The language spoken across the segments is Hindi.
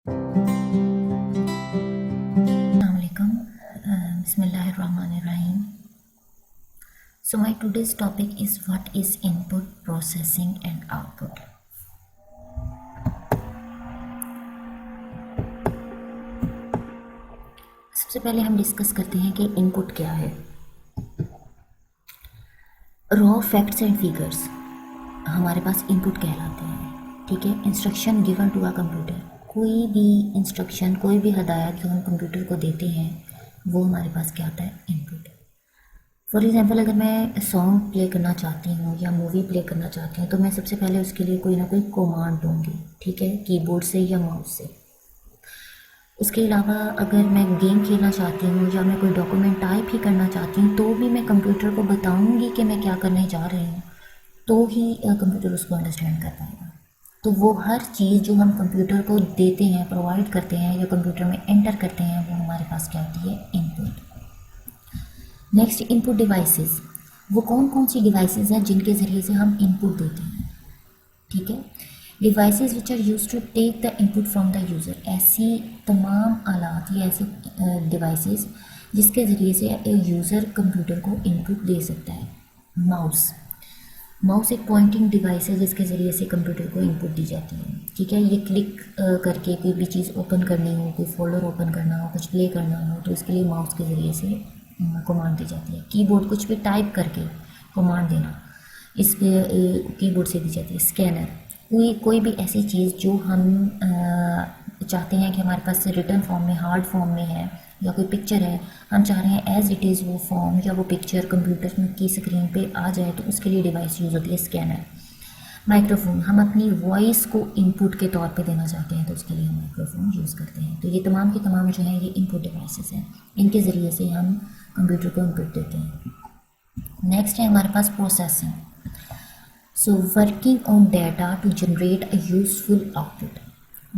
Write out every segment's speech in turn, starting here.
Assalamualaikum. Bismillahirrahmanirrahim. So my today's topic is what is input, processing and output. सबसे पहले हम डिस्कस करते हैं कि इनपुट क्या है। रॉ फैक्ट्स एंड फिगर्स हमारे पास इनपुट कहलाते हैं। ठीक है, instruction given to a computer, कोई भी इंस्ट्रक्शन, कोई भी हदायत जो हम कंप्यूटर को देते हैं वो हमारे पास क्या आता है, इनपुट। फॉर एग्ज़ाम्पल, अगर मैं सॉन्ग प्ले करना चाहती हूँ या मूवी प्ले करना चाहती हूँ तो मैं सबसे पहले उसके लिए कोई ना कोई कमांड दूँगी, ठीक है, कीबोर्ड से या माउस से। उसके अलावा अगर मैं गेम खेलना चाहती हूँ या मैं कोई डॉक्यूमेंट टाइप ही करना चाहती हूँ तो भी मैं कंप्यूटर को बताऊँगी कि मैं क्या करने जा रही हूँ, तो ही कंप्यूटर उसको अंडरस्टैंड कर पाएगा। तो वो हर चीज़ जो हम कंप्यूटर को देते हैं, प्रोवाइड करते हैं या कंप्यूटर में एंटर करते हैं, वो हमारे पास क्या होती है, इनपुट। Next, input devices. वो कौन कौन सी डिवाइसेस हैं जिनके ज़रिए से हम इनपुट देते हैं। ठीक है, devices which are use to take the input from the user. ऐसी तमाम आलात या ऐसी डिवाइसेस जिसके ज़रिए से यूज़र कंप्यूटर को इनपुट दे सकता है। माउस एक पॉइंटिंग डिवाइस है जिसके ज़रिए से कंप्यूटर को इनपुट दी जाती है। ठीक है, ये क्लिक करके कोई भी चीज़ ओपन करनी हो, कोई फोल्डर ओपन करना हो, कुछ प्ले करना हो, तो इसके लिए माउस के ज़रिए से कमांड दी जाती है। कीबोर्ड, कुछ भी टाइप करके कमांड देना, इस कीबोर्ड से दी जाती है। स्कैनर, कोई भी ऐसी चीज़ जो हम चाहते हैं कि हमारे पास रिटन फॉर्म में, हार्ड फॉर्म में है, या कोई पिक्चर है, हम चाह रहे हैं एज इट इज़ वो फॉर्म या वो पिक्चर कंप्यूटर की स्क्रीन पे आ जाए, तो उसके लिए डिवाइस यूज़ होती है स्कैनर। माइक्रोफोन, हम अपनी वॉइस को इनपुट के तौर पे देना चाहते हैं तो उसके लिए हम माइक्रोफोन यूज़ करते हैं। तो ये तमाम के तमाम जो हैं ये इनपुट डिवाइसेस हैं, इनके ज़रिए से हम कंप्यूटर को इनपुट देते हैं। नेक्स्ट है हमारे पास processing. So working on data to generate a useful output.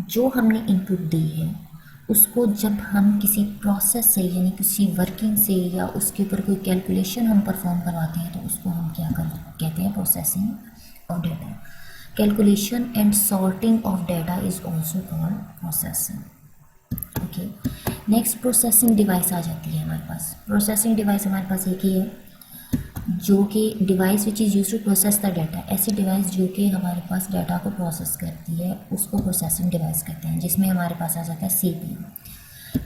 जो हमने इनपुट दी है उसको जब हम किसी प्रोसेस से, यानी किसी वर्किंग से, या उसके ऊपर कोई कैलकुलेशन हम परफॉर्म करवाते हैं तो उसको हम क्या कहते हैं, processing of data. Calculation and sorting of data is also called processing. Okay, next processing device आ जाती है हमारे पास। प्रोसेसिंग डिवाइस हमारे पास एक ही है जो कि device which is use to process the data. ऐसी डिवाइस जो कि हमारे पास डाटा को प्रोसेस करती है उसको प्रोसेसिंग डिवाइस कहते हैं, जिसमें हमारे पास आ जाता है CPU।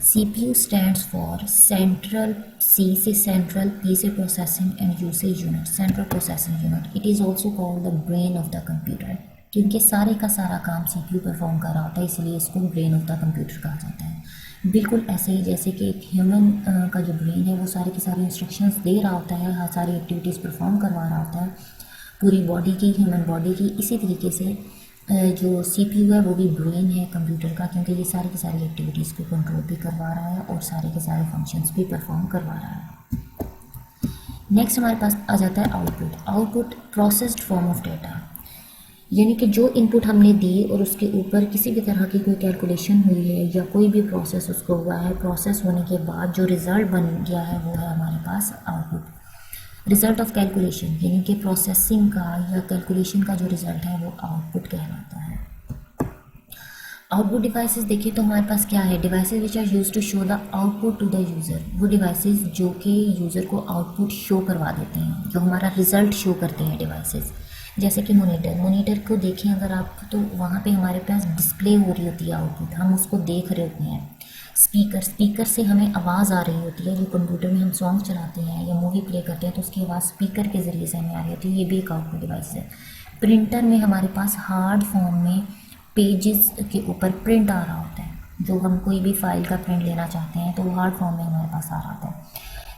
CPU stands for central, C से सेंट्रल, P से प्रोसेसिंग एंड U से unit, central processing unit. It is also called the brain of the computer, क्योंकि सारे का सारा काम CPU परफॉर्म कर रहा होता है, इसलिए इसको ब्रेन ऑफ द कंप्यूटर कहा जाता है। बिल्कुल ऐसे ही जैसे कि एक ह्यूमन का जो ब्रेन है वो सारी की सारी इंस्ट्रक्शंस दे रहा होता है, हर सारी एक्टिविटीज़ परफॉर्म करवा रहा होता है पूरी बॉडी की, ह्यूमन बॉडी की। इसी तरीके से जो CPU है वो भी ब्रेन है कंप्यूटर का, क्योंकि ये सारी की सारी एक्टिविटीज़ को कंट्रोल भी करवा रहा है और सारे के सारे फंक्शंस भी परफॉर्म करवा रहा है। नेक्स्ट हमारे पास आ जाता है output. Output processed form of data, यानी कि जो इनपुट हमने दी और उसके ऊपर किसी भी तरह की कोई कैलकुलेशन हुई है या कोई भी प्रोसेस उसको हुआ है, प्रोसेस होने के बाद जो रिज़ल्ट बन गया है वो है हमारे पास आउटपुट। रिज़ल्ट ऑफ कैलकुलेशन, यानी कि प्रोसेसिंग का या कैलकुलेशन का जो रिज़ल्ट है वो आउटपुट कहलाता है। आउटपुट डिवाइसेस देखिए तो हमारे पास क्या है, devices which are use to show the output to the user. वो डिवाइसेस जो कि यूज़र को आउटपुट शो करवा देते हैं, जो हमारा रिज़ल्ट शो करते हैं डिवाइसेस। जैसे कि मोनीटर को देखें अगर आप, तो वहाँ पे हमारे पास डिस्प्ले हो रही होती है आउटपुट, हम उसको देख रहे होते हैं। स्पीकर से हमें आवाज़ आ रही होती है, जो कंप्यूटर में हम सॉन्ग चलाते हैं या मूवी प्ले करते हैं तो उसकी आवाज़ स्पीकर के ज़रिए से हमें आ रही होती है, ये भी एक आउटपुट डिवाइस है। प्रिंटर में हमारे पास हार्ड फॉर्म में पेजेस के ऊपर प्रिंट आ रहा होता है, जो हम कोई भी फाइल का प्रिंट लेना चाहते हैं तो वो हार्ड फॉर्म में हमारे पास आ रहा होता है।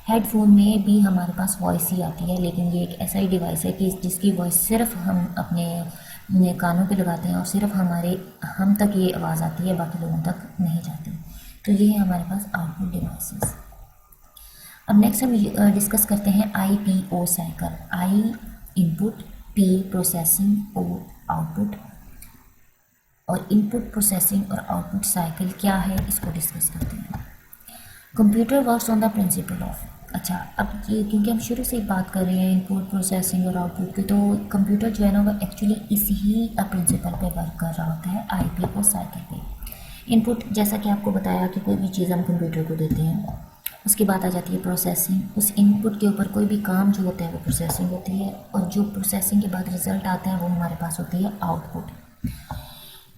हेडफोन में भी हमारे पास वॉइस ही आती है, लेकिन ये एक ऐसा ही डिवाइस है कि जिसकी वॉइस सिर्फ हम अपने कानों पे लगाते हैं और सिर्फ हम तक ये आवाज़ आती है, बाकी लोगों तक नहीं जाती। तो ये है हमारे पास आउटपुट डिवाइसेस। अब नेक्स्ट हम डिस्कस करते हैं IPO cycle. I input, P processing, O output. और इनपुट, प्रोसेसिंग और आउटपुट साइकिल क्या है इसको डिस्कस करते हैं। Computer works on the principle of, अच्छा अब ये क्योंकि हम शुरू से ही बात कर रहे हैं इनपुट, प्रोसेसिंग और आउटपुट की, तो कंप्यूटर जो है ना वो एक्चुअली इसी प्रिंसिपल पे वर्क कर रहा होता है, IPO साइकिल पे। इनपुट जैसा कि आपको बताया कि कोई भी चीज़ हम कंप्यूटर को देते हैं, उसके बाद आ जाती है प्रोसेसिंग। उस इनपुट के ऊपर कोई भी काम जो होता है वो प्रोसेसिंग होती है, और जो प्रोसेसिंग के बाद रिजल्ट आता है वो हमारे पास होती है आउटपुट।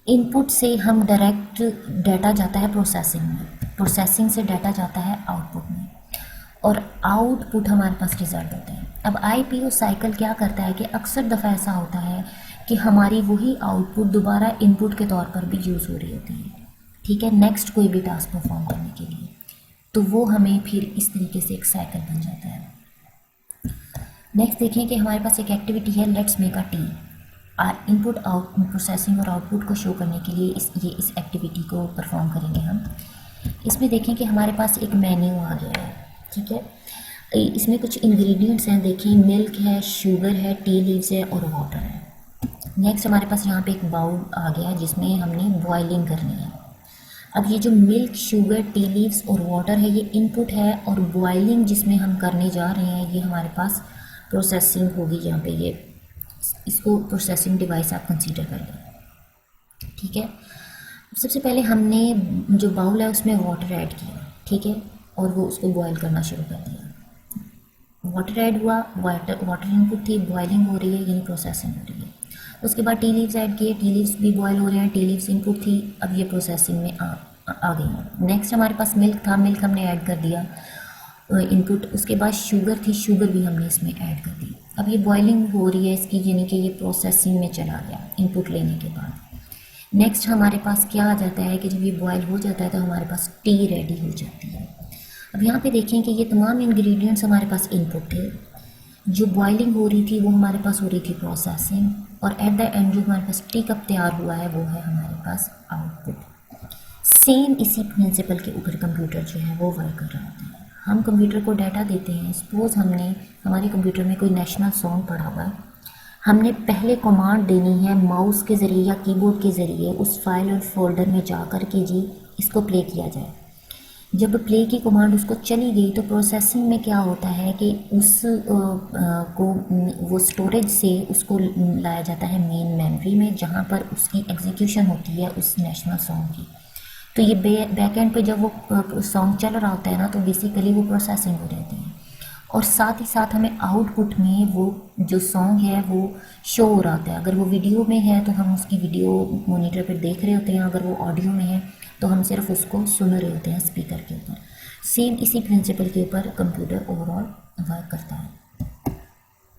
इनपुट से हम डायरेक्ट डाटा जाता है प्रोसेसिंग में, प्रोसेसिंग से डाटा जाता है आउटपुट में, और आउटपुट हमारे पास रिजल्ट होता है। अब आईपीओ साइकिल क्या करता है कि अक्सर दफ़ा ऐसा होता है कि हमारी वही आउटपुट दोबारा इनपुट के तौर पर भी यूज़ हो रही होती है, ठीक है, नेक्स्ट कोई भी टास्क परफॉर्म करने के लिए। तो वो हमें फिर इस तरीके से एक साइकिल बन जाता है। नेक्स्ट देखें कि हमारे पास एक एक्टिविटी है let's make a T. Input out processing और आउटपुट को शो करने के लिए इस एक्टिविटी को परफॉर्म करेंगे हम। इसमें देखें कि हमारे पास एक मेन्यू आ गया है, ठीक है। इसमें कुछ इंग्रेडिएंट्स हैं, देखिए मिल्क है, शुगर है, टी लीव्स है और वाटर है। नेक्स्ट हमारे पास यहाँ पे एक बाउल आ गया जिसमें हमने बॉइलिंग करनी है। अब ये जो मिल्क, शुगर, टी लीव्स और वाटर है ये इनपुट है, और बॉइलिंग जिसमें हम करने जा रहे हैं ये हमारे पास प्रोसेसिंग होगी। यहाँ पे ये इसको प्रोसेसिंग डिवाइस आप कंसीडर कर लें, ठीक है। सबसे पहले हमने जो बाउल है उसमें वाटर ऐड किया, ठीक है, और वो उसको बॉयल करना शुरू कर दिया। वाटर ऐड हुआ, वाटर इनपुट थी, बॉइलिंग हो रही है यानी प्रोसेसिंग हो रही है। उसके बाद टी लीव्स ऐड किए, टी लीव्स भी बॉयल हो रहे हैं, टी लीव्स इनपुट थी, अब ये प्रोसेसिंग में आ गई हैं। नेक्स्ट हमारे पास मिल्क था, मिल्क हमने ऐड कर दिया इनपुट। उसके बाद शुगर थी, शुगर भी हमने इसमें ऐड कर दी। अब ये बॉइलिंग हो रही है इसकी, यानी कि ये प्रोसेसिंग में चला गया इनपुट लेने के बाद। नेक्स्ट हमारे पास क्या आ जाता है कि जब ये बॉयल हो जाता है तो हमारे पास टी रेडी हो जाती है। अब यहाँ पे देखें कि ये तमाम इंग्रेडिएंट्स हमारे पास इनपुट थे, जो बॉइलिंग हो रही थी वो हमारे पास हो रही थी प्रोसेसिंग, और एट द एंड जो हमारे पास टी कप तैयार हुआ है वो है हमारे पास आउटपुट। सेम इसी प्रिंसिपल के ऊपर कंप्यूटर जो है वो वर्क कर रहा होता है। हम कंप्यूटर को डाटा देते हैं, सपोज हमने हमारे कंप्यूटर में कोई नेशनल सॉन्ग पढ़ा हुआ है, हमने पहले कमांड देनी है माउस के ज़रिए या कीबोर्ड के ज़रिए उस फाइल और फोल्डर में जाकर के जी इसको प्ले किया जाए। जब प्ले की कमांड उसको चली गई तो प्रोसेसिंग में क्या होता है कि उस को वो स्टोरेज से उसको लाया जाता है मेन मेमोरी में, जहाँ पर उसकी एग्जीक्यूशन होती है उस नेशनल सॉन्ग की। तो ये बैक एंड पे जब वो सॉन्ग चल रहा होता है ना तो बेसिकली वो प्रोसेसिंग हो रहती है, और साथ ही साथ हमें आउटपुट में वो जो सॉन्ग है वो शो हो रहा होता है। अगर वो वीडियो में है तो हम उसकी वीडियो मॉनिटर पर देख रहे होते हैं, अगर वो ऑडियो में है तो हम सिर्फ उसको सुन रहे होते हैं स्पीकर के ऊपर। सेम इसी प्रिंसिपल के ऊपर कंप्यूटर ओवरऑल वर्क करता है।